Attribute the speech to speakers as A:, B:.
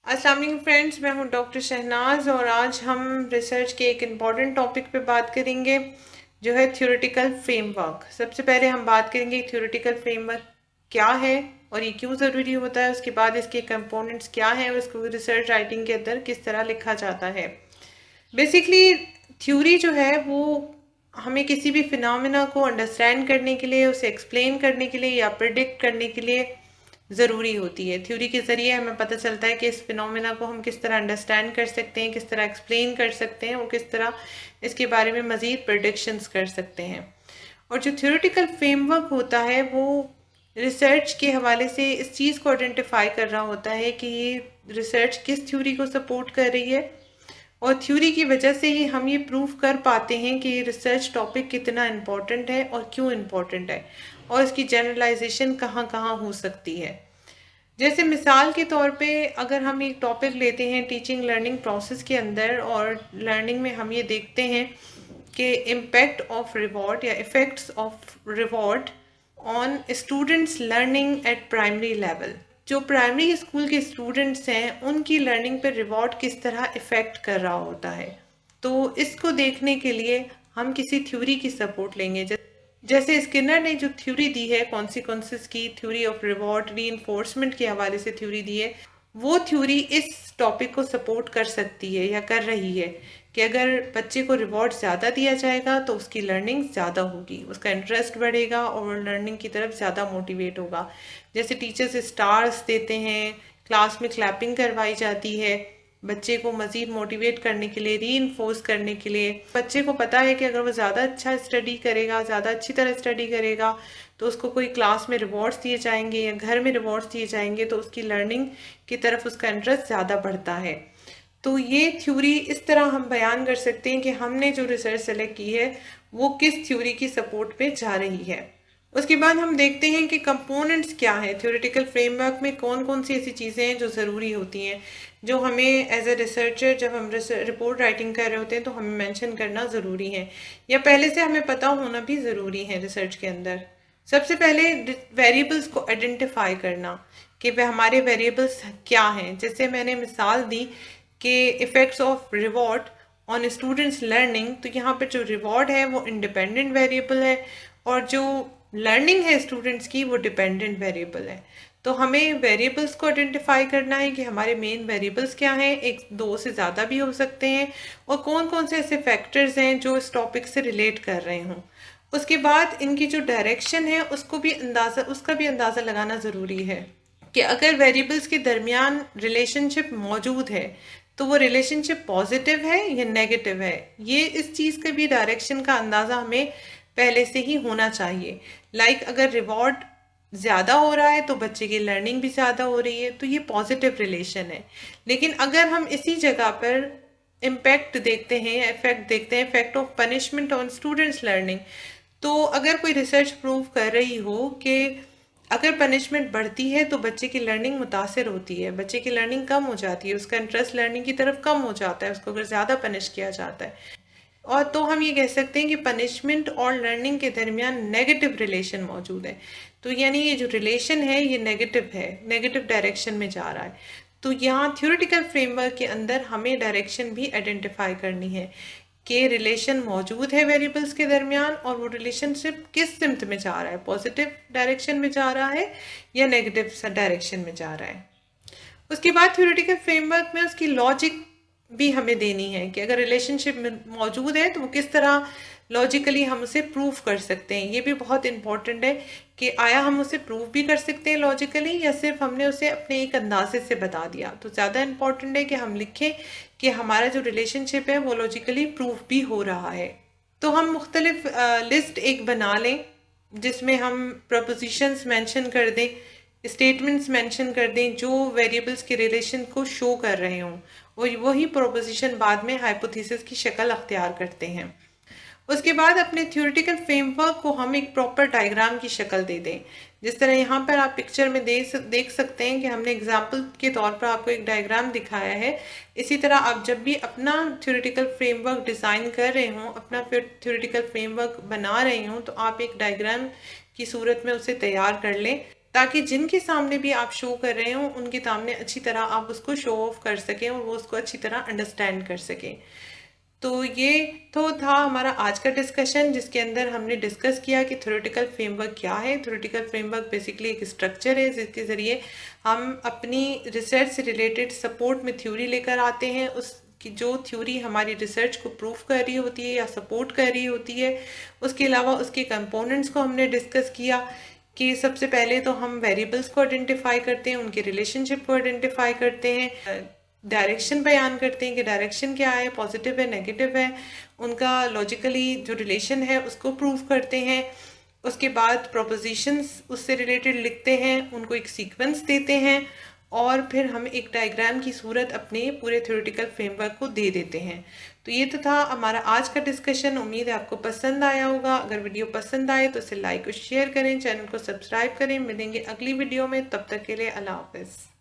A: अस्सलाम वालेकुम फ्रेंड्स, मैं हूं डॉक्टर शहनाज और आज हम रिसर्च के एक इम्पॉर्टेंट टॉपिक पे बात करेंगे जो है थ्योरेटिकल फ्रेमवर्क। सबसे पहले हम बात करेंगे थ्योरेटिकल फ्रेमवर्क क्या है और ये क्यों ज़रूरी होता है। उसके बाद इसके कंपोनेंट्स क्या हैं और इसको रिसर्च राइटिंग के अंदर किस तरह लिखा जाता है। बेसिकली थ्योरी जो है वो हमें किसी भी फिनोमेना को अंडरस्टैंड करने के लिए, उसे एक्सप्लेन करने के लिए या प्रिडिक्ट करने के लिए ज़रूरी होती है। थ्योरी के ज़रिए हमें पता चलता है कि इस फिनोमेना को हम किस तरह अंडरस्टैंड कर सकते हैं, किस तरह एक्सप्लेन कर सकते हैं और किस तरह इसके बारे में मज़ीद प्रेडिक्शंस कर सकते हैं। और जो थ्योरेटिकल फ्रेमवर्क होता है वो रिसर्च के हवाले से इस चीज़ को आइडेंटिफाई कर रहा होता है कि ये रिसर्च किस थ्योरी को सपोर्ट कर रही है और थ्योरी की वजह से ही हम ये प्रूव कर पाते हैं कि ये रिसर्च टॉपिक कितना इम्पोर्टेंट है और क्यों इम्पोर्टेंट है और इसकी जनरलाइजेशन कहाँ कहाँ हो सकती है। जैसे मिसाल के तौर पे अगर हम एक टॉपिक लेते हैं टीचिंग लर्निंग प्रोसेस के अंदर और लर्निंग में हम ये देखते हैं कि इम्पैक्ट ऑफ रिवॉर्ड या effects of reward on students learning at primary level. जो प्राइमरी स्कूल के स्टूडेंट्स हैं उनकी लर्निंग पर रिवॉर्ड किस तरह इफ़ेक्ट कर रहा होता है, तो इसको देखने के लिए हम किसी थ्योरी की सपोर्ट लेंगे। जैसे स्किनर ने जो थ्योरी दी है कॉन्सिक्वेंसेस की, थ्योरी ऑफ रिवॉर्ड रीइंफोर्समेंट के हवाले से थ्योरी दी है, वो थ्योरी इस टॉपिक को सपोर्ट कर सकती है या कर रही है कि अगर बच्चे को रिवॉर्ड ज़्यादा दिया जाएगा तो उसकी लर्निंग ज़्यादा होगी, उसका इंटरेस्ट बढ़ेगा और लर्निंग की तरफ ज़्यादा मोटिवेट होगा। जैसे टीचर्स स्टार्स देते हैं, क्लास में क्लैपिंग करवाई जाती है बच्चे को मज़ीद मोटिवेट करने के लिए, रीइंफोर्स करने के लिए। बच्चे को पता है कि अगर वो ज़्यादा अच्छा स्टडी करेगा, ज़्यादा अच्छी तरह स्टडी करेगा तो उसको कोई क्लास में रिवॉर्ड्स दिए जाएंगे या घर में रिवॉर्ड्स दिए जाएंगे तो उसकी लर्निंग की तरफ उसका इंटरेस्ट ज़्यादा बढ़ता है। तो ये थ्योरी इस तरह हम बयान कर सकते हैं कि हमने जो रिसर्च सेलेक्ट की है वो किस थ्योरी की सपोर्ट पे जा रही है। उसके बाद हम देखते हैं कि कंपोनेंट्स क्या हैं थ्योरेटिकल फ्रेमवर्क में, कौन कौन सी ऐसी चीज़ें हैं जो ज़रूरी होती हैं, जो हमें एज ए रिसर्चर जब हम रिपोर्ट राइटिंग कर रहे होते हैं तो हमें मेंशन करना ज़रूरी है या पहले से हमें पता होना भी ज़रूरी है रिसर्च के अंदर। सबसे पहले वेरिएबल्स को आइडेंटिफाई करना कि वह हमारे वेरिएबल्स क्या हैं। जैसे मैंने मिसाल दी कि effects of reward on students learning, तो यहाँ पे जो रिवॉर्ड है वो इंडिपेंडेंट वेरिएबल है और जो लर्निंग है स्टूडेंट्स की वो डिपेंडेंट वेरिएबल है। तो हमें वेरिएबल्स को आइडेंटिफाई करना है कि हमारे मेन वेरिएबल्स क्या हैं, एक दो से ज़्यादा भी हो सकते हैं, और कौन कौन से ऐसे फैक्टर्स हैं जो इस टॉपिक से रिलेट कर रहे हों। उसके बाद इनकी जो डायरेक्शन है उसका भी अंदाज़ा लगाना ज़रूरी है कि अगर वेरिएबल्स के दरमियान रिलेशनशिप मौजूद है तो वो रिलेशनशिप पॉजिटिव है या नेगेटिव है। ये इस चीज़ के भी डायरेक्शन का अंदाज़ा हमें पहले से ही होना चाहिए। अगर रिवॉर्ड ज़्यादा हो रहा है तो बच्चे की लर्निंग भी ज़्यादा हो रही है, तो ये पॉजिटिव रिलेशन है। लेकिन अगर हम इसी जगह पर इम्पैक्ट देखते हैं या इफेक्ट देखते हैं, effect of punishment on students learning, तो अगर कोई रिसर्च प्रूव कर रही हो कि अगर पनिशमेंट बढ़ती है तो बच्चे की लर्निंग मुतासर होती है, बच्चे की लर्निंग कम हो जाती है, उसका इंटरेस्ट लर्निंग की तरफ कम हो जाता है उसको अगर ज़्यादा पनिश किया जाता है, और तो हम ये कह सकते हैं कि पनिशमेंट और लर्निंग के दरमियान नेगेटिव रिलेशन मौजूद है। तो यानी ये जो रिलेशन है ये नेगेटिव है, नेगेटिव डायरेक्शन में जा रहा है। तो यहाँ थ्योरेटिकल फ्रेमवर्क के अंदर हमें डायरेक्शन भी आइडेंटिफाई करनी है कि रिलेशन मौजूद है वेरिएबल्स के दरमियान और वो रिलेशनशिप किस सिमत में जा रहा है, पॉजिटिव डायरेक्शन में जा रहा है या नेगेटिव डायरेक्शन में जा रहा है। उसके बाद थ्योरेटिकल फ्रेमवर्क में उसकी लॉजिक भी हमें देनी है कि अगर रिलेशनशिप मौजूद है तो वो किस तरह लॉजिकली हम उसे प्रूव कर सकते हैं। ये भी बहुत इंपॉर्टेंट है कि आया हम उसे प्रूव भी कर सकते हैं लॉजिकली या सिर्फ हमने उसे अपने एक अंदाजे से बता दिया। तो ज़्यादा इंपॉर्टेंट है कि हम लिखें कि हमारा जो रिलेशनशिप है वो लॉजिकली प्रूव भी हो रहा है। तो हम मुख्तलिफ लिस्ट एक बना लें जिसमें हम प्रपोजिशंस मेंशन कर दें, स्टेटमेंट्स मेंशन कर दें जो वेरिएबल्स के रिलेशन को शो कर रहे हों, और वही प्रोपोजिशन बाद में हाइपोथेसिस की शक्ल अख्तियार करते हैं। उसके बाद अपने थ्योरेटिकल फ्रेमवर्क को हम एक प्रॉपर डायग्राम की शक्ल दे दें। जिस तरह यहाँ पर आप पिक्चर में देख सकते हैं कि हमने एग्जाम्पल के तौर पर आपको एक डायग्राम दिखाया है। इसी तरह आप जब भी अपना थ्योरेटिकल फ्रेमवर्क डिज़ाइन कर रहे हों, अपना थ्योरेटिकल फ्रेमवर्क बना रहे हों, तो आप एक डायग्राम की सूरत में उसे तैयार कर लें ताकि जिनके सामने भी आप शो कर रहे हो उनके सामने अच्छी तरह आप उसको शो ऑफ कर सकें और वो उसको अच्छी तरह अंडरस्टैंड कर सकें। तो ये तो था हमारा आज का डिस्कशन, जिसके अंदर हमने डिस्कस किया कि थ्योरेटिकल फ्रेमवर्क क्या है। थ्योरेटिकल फ्रेमवर्क बेसिकली एक स्ट्रक्चर है जिसके ज़रिए हम अपनी रिसर्च से रिलेटेड सपोर्ट में थ्योरी लेकर आते हैं। उसकी जो थ्योरी हमारी रिसर्च को प्रूफ कर रही होती है या सपोर्ट कर रही होती है, उसके अलावा उसके कंपोनेंट्स को हमने डिस्कस किया कि सबसे पहले तो हम वेरिएबल्स को आइडेंटिफाई करते हैं, उनके रिलेशनशिप को आइडेंटिफाई करते हैं, डायरेक्शन बयान करते हैं कि डायरेक्शन क्या है, पॉजिटिव है नेगेटिव है, उनका लॉजिकली जो रिलेशन है उसको प्रूव करते हैं। उसके बाद प्रोपोजिशंस उससे रिलेटेड लिखते हैं, उनको एक सीक्वेंस देते हैं और फिर हम एक डायग्राम की सूरत अपने पूरे थ्योरेटिकल फ्रेमवर्क को दे देते हैं। तो ये तो था हमारा आज का डिस्कशन। उम्मीद है आपको पसंद आया होगा। अगर वीडियो पसंद आए तो इसे लाइक और शेयर करें, चैनल को सब्सक्राइब करें। मिलेंगे अगली वीडियो में, तब तक के लिए अल्लाह हाफ़िज़।